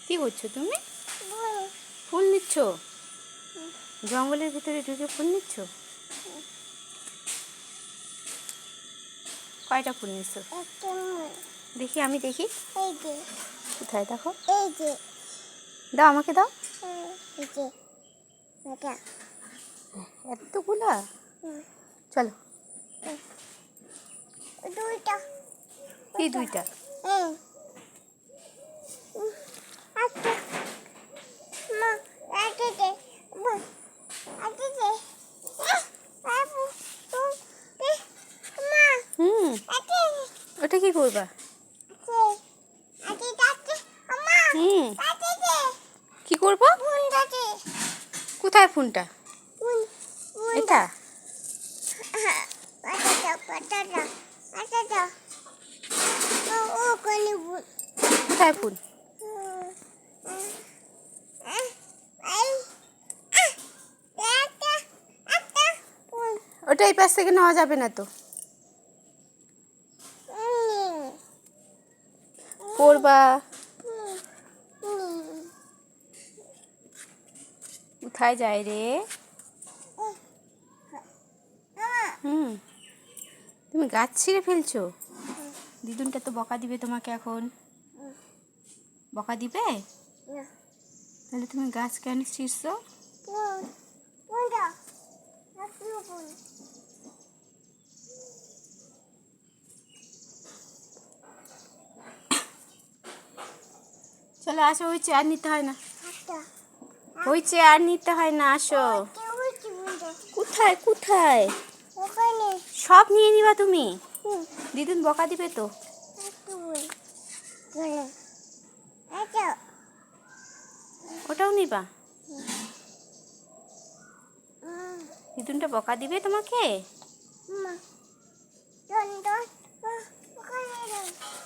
কি করছো তুমি? ফুল নিচ্ছ? জঙ্গলের ভিতরে ঢুকে ফুল নিচ্ছ? কয়টা ফুল নিচ্ছ? দেখি, আমি দেখি। কোথায় দেখো? দাও, আমাকে দাও। এতগুলা? চলো। কি দুইটা? ওটা কি করবা? কি করবো? কোথায় ফোনটা? এটা? কোথায় ফোন? ওটা এই পাশ থেকে নেওয়া যাবে না তো। করবা? কোথায় যায় রে? তুমি গাছ ছিঁড়ে ফেলছো? দিদুনটা তো বকা দিবে তোমাকে এখন। বকা দিবে? তাহলে তুমি গাছ কেন ছিঁড়ছো? চলো আসো, ওই চেয়ার নিতে হয় না। ওই চেয়ার নিতে হয় না, আসো। কোথায় কোথায়? সব নিয়ে নিবা তুমি? দিদুন বকা দিবে তো। ওটাও নিবা? দিদুনটা বকা দিবে তোমাকে।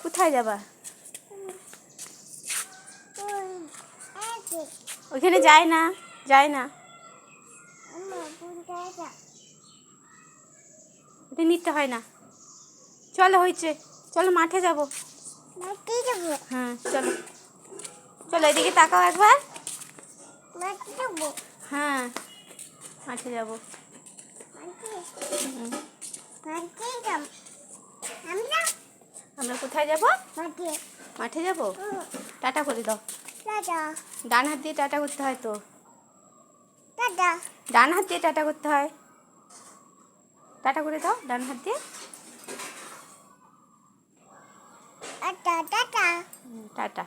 কোথায় যাবা? ওইখানে যায় না, যায় না। ওটা নিতে হয় না। চলো, হয়েছে। চলো মাঠে যাবো। হ্যাঁ চলো। চলো এদিকে তাকাও একবার। হ্যাঁ, মাঠে যাবো। আমরা কোথায় যাব? মাঠে যাব। টাটা করে দাও। ডান হাত দিয়ে টাটা করতে হয় তো। ডান হাত দিয়ে টাটা করতে হয়। টাটা করে দাও ডান হাত দিয়ে। টাটা।